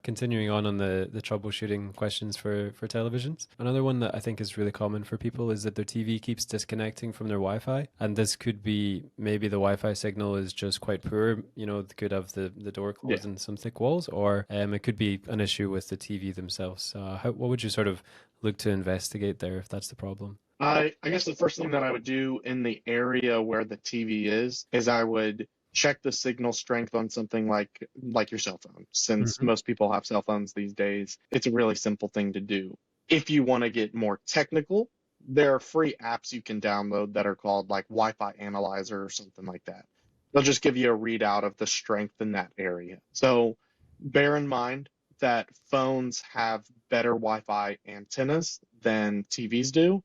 continuing on the troubleshooting questions for televisions. Another one that I think is really common for people is that their TV keeps disconnecting from their Wi-Fi, and this could be maybe the Wi-Fi signal is just quite poor. They could have the door Yeah. closed and some thick walls, or it could be an issue with the TV themselves. What would you sort of look to investigate there if that's the problem? I guess the first thing that I would do in the area where the TV is I would check the signal strength on something like your cell phone. Since Hmm. most people have cell phones these days, it's a really simple thing to do. If you want to get more technical, there are free apps you can download that are called like Wi-Fi Analyzer or something like that. They'll just give you a readout of the strength in that area. So bear in mind that phones have better Wi-Fi antennas than TVs do,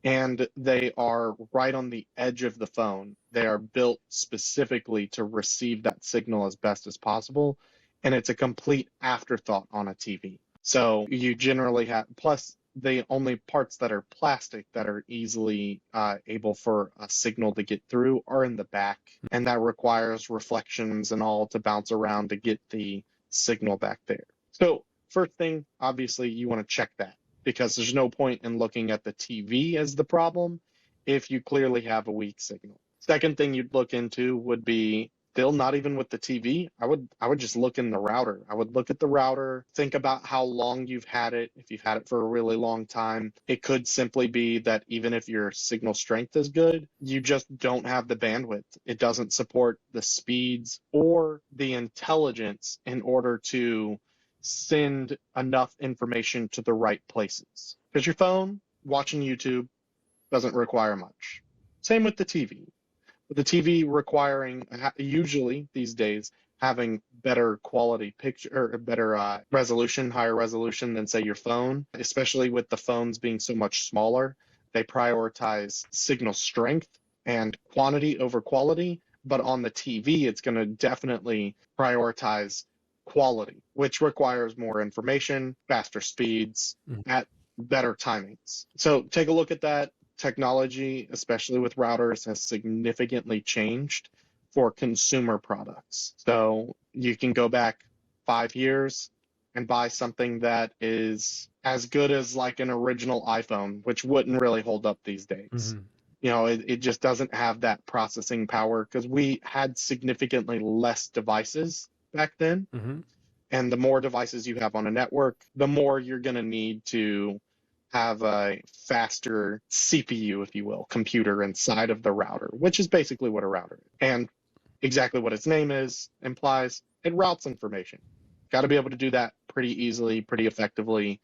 and they are right on the edge of the phone. They are built specifically to receive that signal as best as possible, and it's a complete afterthought on a TV. So you generally have, plus the only parts that are plastic that are easily able for a signal to get through are in the back, and that requires reflections and all to bounce around to get the signal back there. So first thing, obviously, you want to check that, because there's no point in looking at the TV as the problem if you clearly have a weak signal. Second thing you'd look into would be still not even with the TV. I would just look in the router. I would look at the router, think about how long you've had it. If you've had it for a really long time, it could simply be that even if your signal strength is good, you just don't have the bandwidth. It doesn't support the speeds or the intelligence in order to send enough information to the right places. Because your phone, watching YouTube, doesn't require much. Same with the TV. With the TV requiring, usually these days, having better quality picture or better resolution, higher resolution than, say, your phone, especially with the phones being so much smaller. They prioritize signal strength and quantity over quality. But on the TV, it's going to definitely prioritize quality, which requires more information, faster speeds, at better timings. So take a look at that. Technology, especially with routers, has significantly changed for consumer products. So you can go back 5 years and buy something that is as good as like an original iPhone, which wouldn't really hold up these days. Hmm. It just doesn't have that processing power because we had significantly less devices back then. Hmm. And the more devices you have on a network, the more you're going to need to have a faster CPU, if you will, computer inside of the router, which is basically what a router is. And exactly what its name implies, it routes information. Got to be able to do that pretty easily, pretty effectively,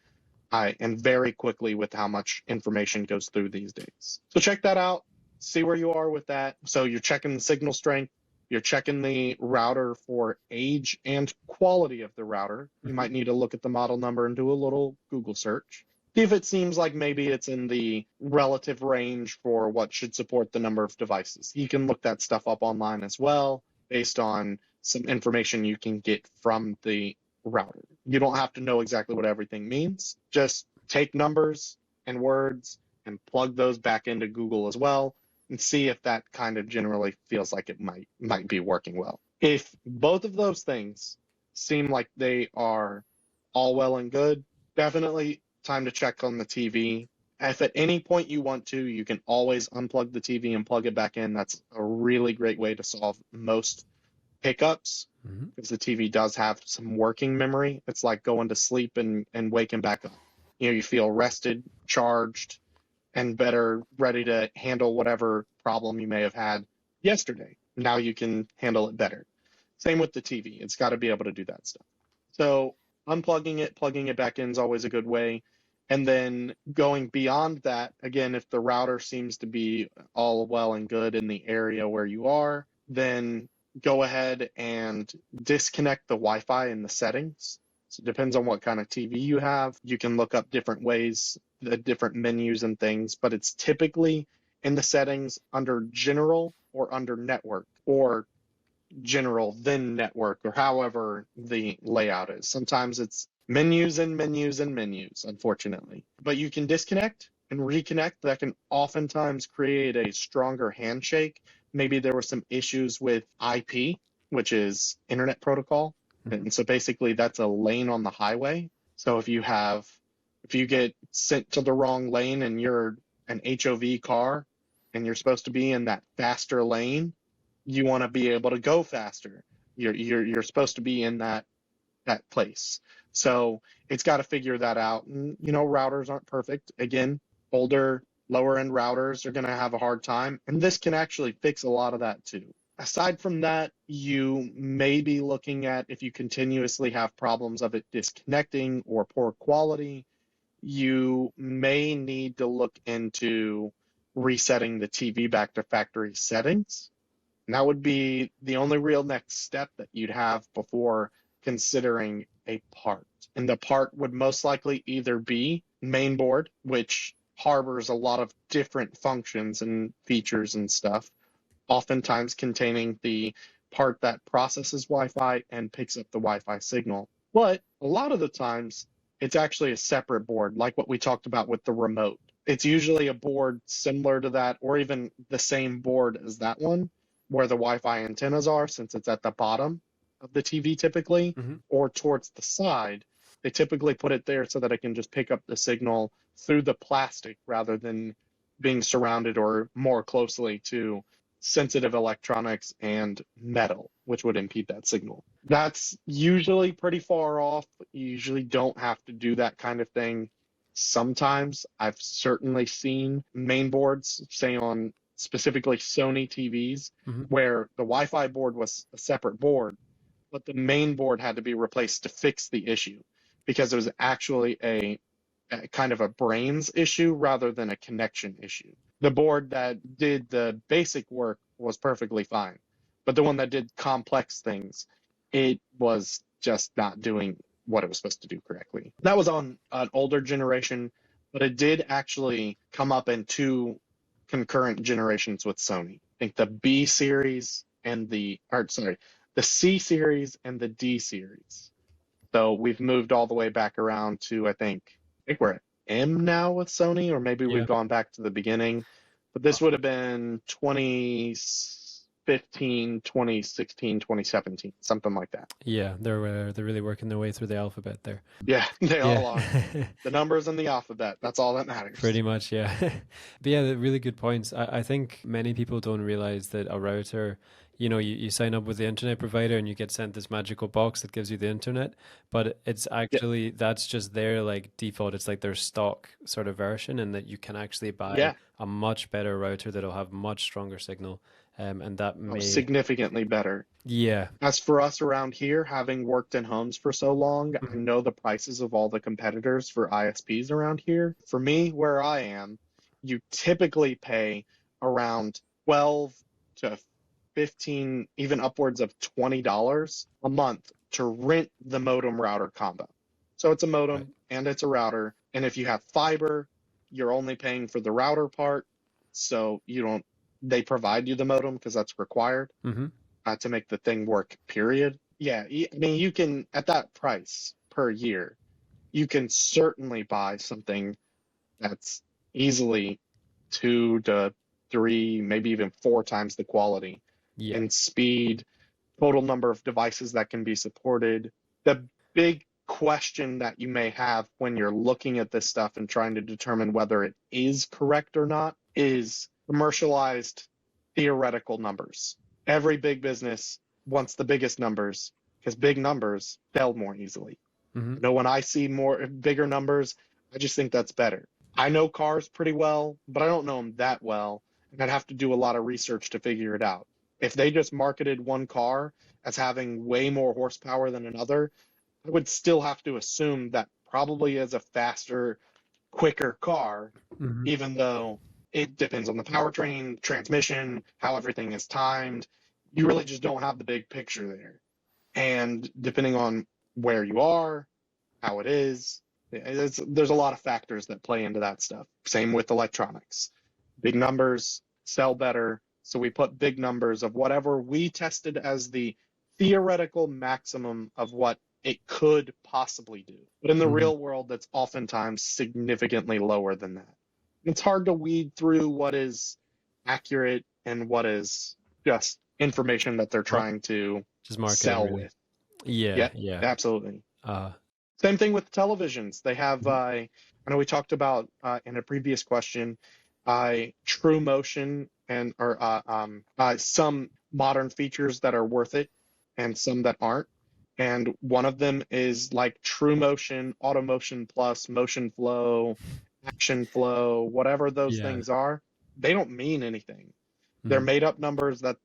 and very quickly with how much information goes through these days. So check that out, see where you are with that. So you're checking the signal strength, you're checking the router for age and quality of the router. You might need to look at the model number and do a little Google search. See if it seems like maybe it's in the relative range for what should support the number of devices. You can look that stuff up online as well based on some information you can get from the router. You don't have to know exactly what everything means. Just take numbers and words and plug those back into Google as well and see if that kind of generally feels like it might be working well. If both of those things seem like they are all well and good, definitely time to check on the TV. If at any point you want to, you can always unplug the TV and plug it back in. That's a really great way to solve most hiccups because the TV does have some working memory. It's like going to sleep and waking back up. You feel rested, charged, and better ready to handle whatever problem you may have had yesterday. Now you can handle it better. Same with the TV. It's got to be able to do that stuff. So unplugging it, plugging it back in is always a good way. And then going beyond that, again, if the router seems to be all well and good in the area where you are, then go ahead and disconnect the Wi-Fi in the settings. So it depends on what kind of TV you have. You can look up different ways, the different menus and things, but it's typically in the settings under general or under network, or general then network, or however the layout is. Sometimes it's menus and menus and menus, unfortunately. But you can disconnect and reconnect. That can oftentimes create a stronger handshake. Maybe there were some issues with IP, which is Internet Protocol, Mhm. And so basically that's a lane on the highway. So if you get sent to the wrong lane and you're an HOV car and you're supposed to be in that faster lane, you want to be able to go faster. You're supposed to be in that place. So it's got to figure that out. And, routers aren't perfect. Again, older, lower end routers are going to have a hard time. And this can actually fix a lot of that too. Aside from that, you may be looking at if you continuously have problems of it disconnecting or poor quality, you may need to look into resetting the TV back to factory settings. And that would be the only real next step that you'd have before considering a part. And the part would most likely either be mainboard, which harbors a lot of different functions and features and stuff, oftentimes containing the part that processes Wi-Fi and picks up the Wi-Fi signal. But a lot of the times, it's actually a separate board, like what we talked about with the remote. It's usually a board similar to that, or even the same board as that one, where the Wi-Fi antennas are, since it's at the bottom of the TV typically, Mhm. or towards the side. They typically put it there so that it can just pick up the signal through the plastic rather than being surrounded or more closely to sensitive electronics and metal, which would impede that signal. That's usually pretty far off. You usually don't have to do that kind of thing. Sometimes I've certainly seen main boards, say on specifically Sony TVs, Mhm. where the Wi-Fi board was a separate board, but the main board had to be replaced to fix the issue because it was actually a kind of a brains issue rather than a connection issue. The board that did the basic work was perfectly fine, but the one that did complex things, it was just not doing what it was supposed to do correctly. That was on an older generation, but it did actually come up in two concurrent generations with Sony. I think the B series and the C series and the D series. So we've moved all the way back around to, I think we're at M now with Sony, or maybe we've Yeah. gone back to the beginning. But this would have been 2015, 2016, 2017, something like that. Yeah, they're really working their way through the alphabet there. Yeah, they Yeah. all are. The numbers in the alphabet, that's all that matters. Pretty much, yeah. But yeah, really good points. I think many people don't realize that a router, you sign up with the internet provider and you get sent this magical box that gives you the internet, but it's Yeah, actually, that's just their like default. It's like their stock sort of version, and that you can actually buy yeah. a much better router that'll have much stronger signal. And that Oh, may, significantly better. yeah. As for us around here, having worked in homes for so long, I Mhm. know the prices of all the competitors for ISPs around here. For me, where I am, you typically pay around 12 to 15, even upwards of $20 a month to rent the modem router combo. So it's a Right. modem and it's a router. And if you have fiber, you're only paying for the router part. So they provide you the modem because that's required Hmm. to make the thing work, period. Yeah, I mean, you can, at that price per year, you can certainly buy something that's easily 2 to 3, maybe even 4 times the quality Yeah. and speed, total number of devices that can be supported. The big question that you may have when you're looking at this stuff and trying to determine whether it is correct or not is commercialized theoretical numbers. Every big business wants the biggest numbers because big numbers sell more easily. Hmm. When I see bigger numbers, I just think that's better. I know cars pretty well, but I don't know them that well, and I'd have to do a lot of research to figure it out. If they just marketed one car as having way more horsepower than another, I would still have to assume that probably is a faster, quicker car, Hmm. even though it depends on the powertrain, transmission, how everything is timed. You really just don't have the big picture there. And depending on where you are, how it is, there's a lot of factors that play into that stuff. Same with electronics. Big numbers sell better. So we put big numbers of whatever we tested as the theoretical maximum of what it could possibly do. But in the Hmm. real world, that's oftentimes significantly lower than that. It's hard to weed through what is accurate and what is just information that they're Mark, trying to just marketing, sell really. with. Yeah, Yeah, yeah. absolutely. Uh, Same thing with televisions. They have, mhm. I know we talked about in a previous question, True Motion and or some modern features that are worth it, and some that aren't. And one of them is like True Motion, Auto Motion Plus, Motion Flow, Action Flow, whatever those Yeah. things are. They don't mean anything. They're Mhm. made up numbers that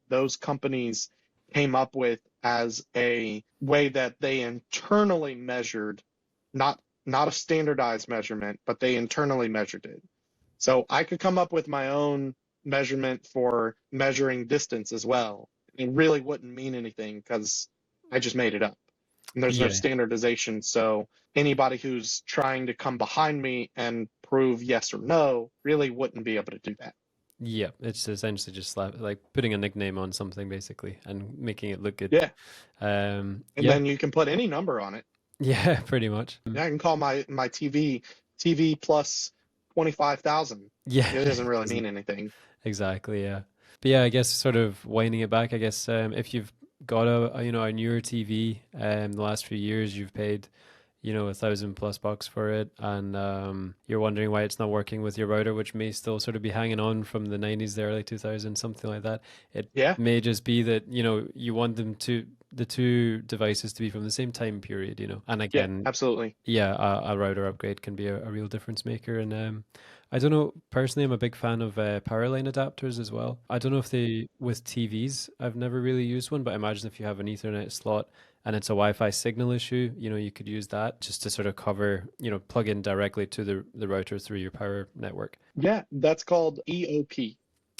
those companies came up with as a way that they internally measured, not a standardized measurement, but they internally measured it. So I could come up with my own measurement for measuring distance as well. It really wouldn't mean anything because I just made it up. And there's no Yeah. standardization. So anybody who's trying to come behind me and prove yes or no really wouldn't be able to do that. Yeah. It's essentially just like putting a nickname on something basically and making it look good. Yeah. And Yeah. then you can put any number on it. Yeah, pretty much. Yeah, I can call my TV plus 25,000. Yeah. It doesn't really Doesn't mean anything. exactly, yeah. But yeah, I guess sort of winding it back, I guess if you've got a newer TV, the last few years you've paid, 1,000 plus bucks for it, and you're wondering why it's not working with your router, which may still sort of be hanging on from the 90s, the early 2000s, something like that. It Yeah, may just be that, you want the two devices to be from the same time period, and yeah, again, absolutely. yeah, a router upgrade can be a real difference maker. And I don't know, personally, I'm a big fan of power line adapters as well. I don't know if they, with TVs, I've never really used one, but I imagine if you have an Ethernet slot and it's a Wi-Fi signal issue, you could use that just to sort of cover, plug in directly to the router through your power network. Yeah, that's called EOP,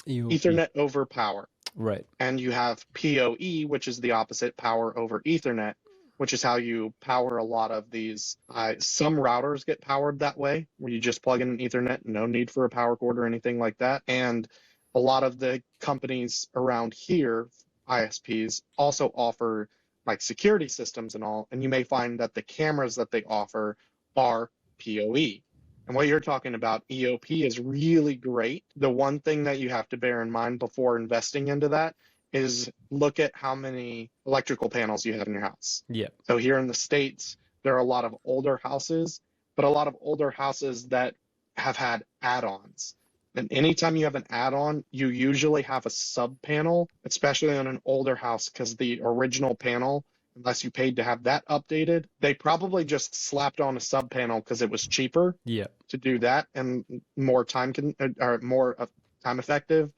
EOP. Ethernet over Power. Right. And you have PoE, which is the opposite, Power over Ethernet, which is how you power a lot of these. Some routers get powered that way, where you just plug in an Ethernet, no need for a power cord or anything like that. And a lot of the companies around here, ISPs, also offer like security systems and all. And you may find that the cameras that they offer are PoE. And what you're talking about, EOP, is really great. The one thing that you have to bear in mind before investing into that is look at how many electrical panels you have in your house. Yeah. So here in the States, there are a lot of older houses, but a lot of older houses that have had add-ons. And anytime you have an add-on, you usually have a sub panel, especially on an older house, because the original panel, unless you paid to have that updated, they probably just slapped on a sub panel because it was cheaper Yeah. to do that and more time effective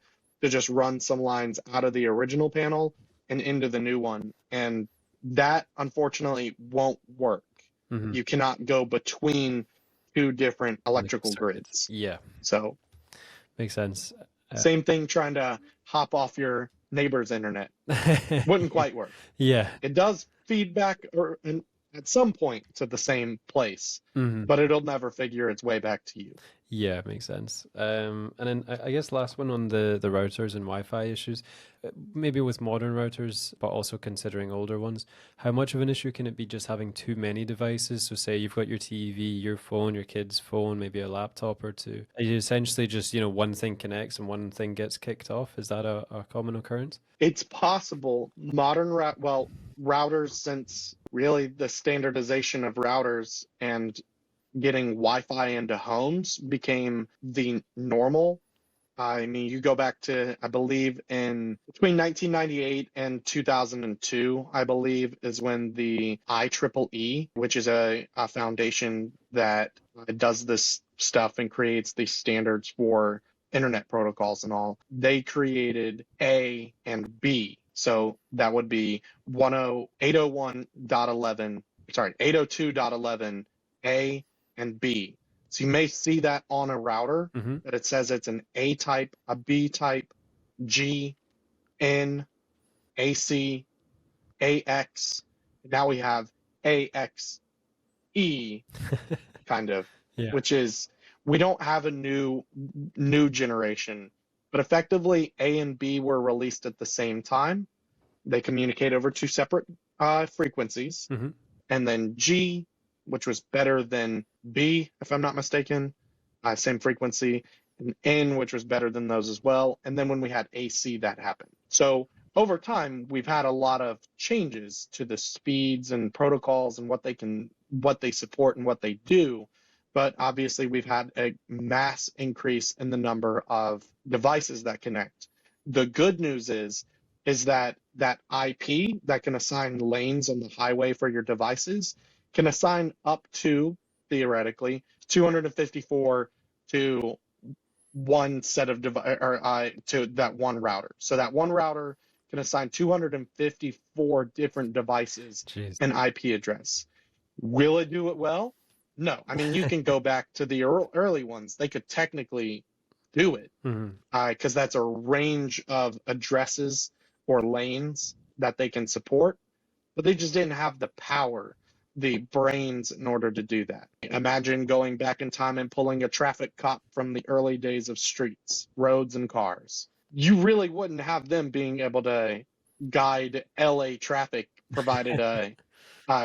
to just run some lines out of the original panel and into the new one. And that unfortunately won't work. Hmm. You cannot go between two different Like electrical circuits. grids. Yeah. So Makes sense. same thing trying to hop off your neighbor's internet. Wouldn't quite work. Yeah. It does feedback at some point to the same place, Hmm. but it'll never figure its way back to you. Yeah, makes sense. And then I guess last one on the routers and Wi-Fi issues, maybe with modern routers, but also considering older ones, how much of an issue can it be just having too many devices? So say you've got your TV, your phone, your kid's phone, maybe a laptop or two. And you essentially just, one thing connects and one thing gets kicked off. Is that a common occurrence? It's possible routers, since really the standardization of routers and getting Wi-Fi into homes became the normal. I mean, you go back to, I believe, in between 1998 and 2002, I believe, is when the IEEE, which is a foundation that does this stuff and creates these standards for internet protocols and all, they created A and B. So that would be 801.11, sorry, 802.11A and B. So you may see that on a router Mm-hmm. that it says it's an A type, a B type, G, N, AC, AX. Now we have AXE kind of, Yeah. which is we don't have a new generation, but effectively A and B were released at the same time. They communicate over two separate frequencies, Mm-hmm. and then G, which was better than B, if I'm not mistaken, same frequency, and N, which was better than those as well. And then when we had AC, that happened. So over time, we've had a lot of changes to the speeds and protocols and what they support and what they do. But obviously, we've had a mass increase in the number of devices that connect. The good news is that that IP that can assign lanes on the highway for your devices can assign up to, theoretically, 254 to one set of to that one router. So that one router can assign 254 different devices Jeez. an IP address. Will it do it well? No. I mean, you can go back to the early ones. They could technically do it because that's a range of addresses or lanes that they can support, but they just didn't have the power, the brains in order to do that. Imagine going back in time and pulling a traffic cop from the early days of streets, roads, and cars. You really wouldn't have them being able to guide LA traffic provided a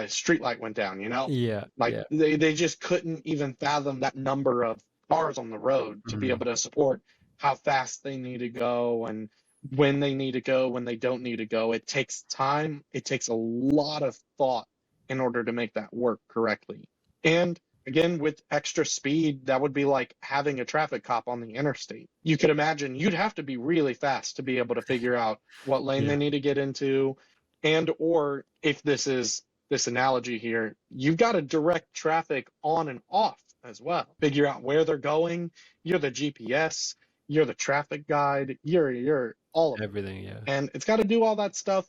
street light went down, you know? Yeah, Like yeah. they just couldn't even fathom that number of cars on the road to be able to support how fast they need to go and when they need to go, when they don't need to go. It takes time. It takes a lot of thought in order to make that work correctly. And again, with extra speed, that would be like having a traffic cop on the interstate. You could imagine you'd have to be really fast to be able to figure out what lane they Yeah. need to get into. And or if this is this analogy here, you've got to direct traffic on and off as well. Figure out where they're going. You're the GPS, you're the traffic guide, you're all of it. Everything, yeah. And it's got to do all that stuff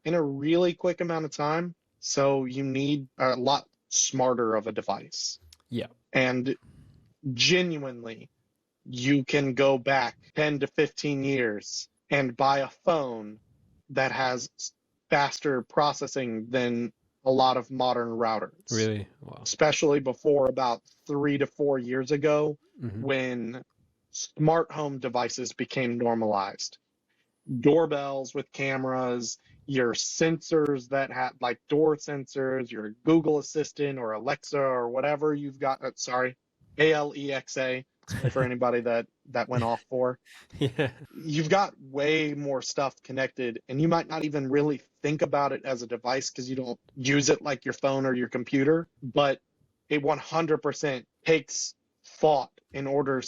in a really quick amount of time. So you need a lot smarter of a device. Yeah. And genuinely, you can go back 10 to 15 years and buy a phone that has faster processing than a lot of modern routers. Really? Wow. Especially before about 3 to 4 years ago, when smart home devices became normalized. Doorbells with cameras, your sensors that have like door sensors, your Google Assistant or Alexa or whatever you've got. Sorry, Alexa for anybody that went off for. Yeah. You've got way more stuff connected, and you might not even really think about it as a device because you don't use it like your phone or your computer, but it 100% takes thought in order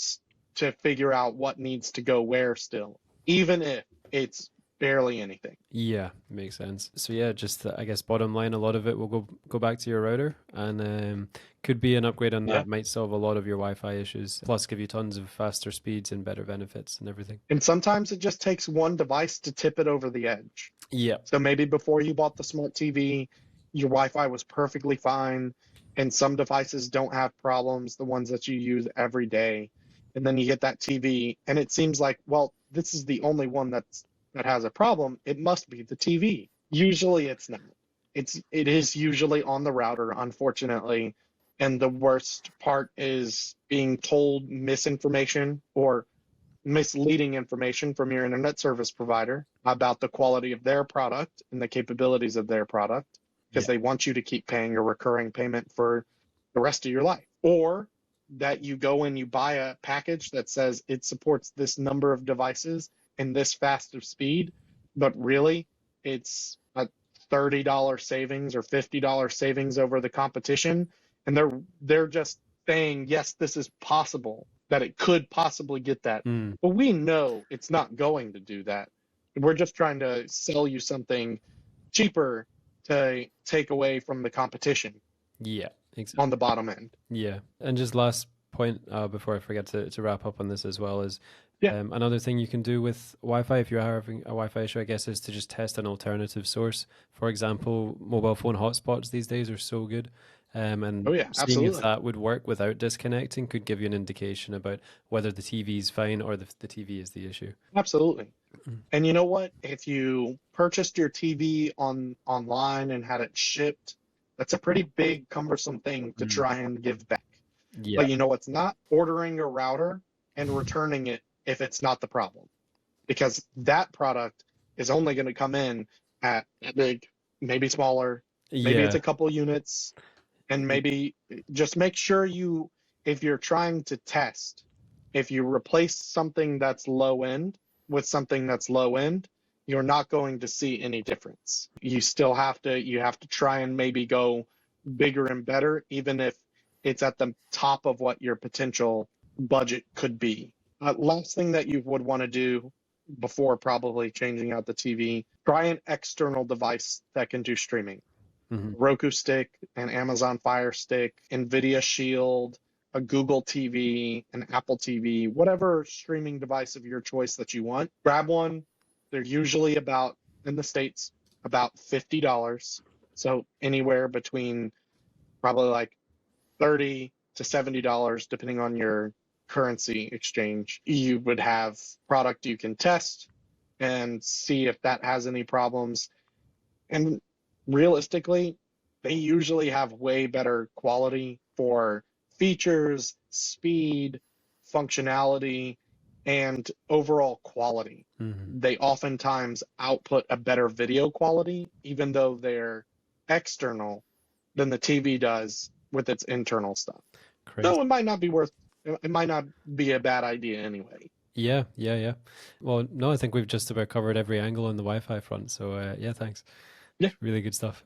to figure out what needs to go where still, even if it's barely anything. Yeah, makes sense. So yeah, just I guess bottom line, a lot of it will go back to your router, and could be an upgrade on that. Yeah. Might solve a lot of your Wi-Fi issues, plus give you tons of faster speeds and better benefits and everything. And sometimes it just takes one device to tip it over the edge. Yeah. So maybe before you bought the smart TV, your Wi-Fi was perfectly fine, and some devices don't have problems, the ones that you use every day. And then you get that TV, and it seems like, well, this is the only one that has a problem. It must be the TV. Usually it's not. It is usually on the router, unfortunately. And the worst part is being told misinformation or misleading information from your internet service provider about the quality of their product and the capabilities of their product, because they want you to keep paying a recurring payment for the rest of your life. Or that you go and you buy a package that says it supports this number of devices and this fast of speed, but really it's a $30 savings or $50 savings over the competition. And they're just saying, yes, this is possible, that it could possibly get that. But we know it's not going to do that. We're just trying to sell you something cheaper to take away from the competition. Yeah, exactly. On the bottom end. Yeah. And just last point before I forget to wrap up on this as well is another thing you can do with Wi-Fi if you're having a Wi-Fi issue, I guess, is to just test an alternative source. For example, mobile phone hotspots these days are so good. And seeing absolutely. if that would work without disconnecting could give you an indication about whether the TV is fine or the TV is the issue. Absolutely. And you know what? If you purchased your TV online and had it shipped, that's a pretty big, cumbersome thing to try and give back. Yeah. But you know what's not? Ordering a router and returning it if it's not the problem. Because that product is only going to come in at big, maybe smaller, maybe it's a couple units, and maybe just make sure if you're trying to test, if you replace something that's low end with something that's low end, you're not going to see any difference. You have to try and maybe go bigger and better, even if it's at the top of what your potential budget could be. Last thing that you would want to do before probably changing out the TV, try an external device that can do streaming. Hmm. Roku stick, an Amazon Fire Stick, NVIDIA Shield, a Google TV, an Apple TV, whatever streaming device of your choice that you want. Grab one. They're usually about, in the States, about $50. So anywhere between probably like $30 to $70, depending on your currency exchange. You would have product you can test and see if that has any problems. And realistically, they usually have way better quality for features, speed, functionality, and overall quality. Hmm. They oftentimes output a better video quality, even though they're external, than the TV does with its internal stuff. Crazy. So it might not be a bad idea anyway. Yeah, yeah, yeah. Well, no, I think we've just about covered every angle on the Wi-Fi front. So, yeah, thanks. Yeah. Really good stuff.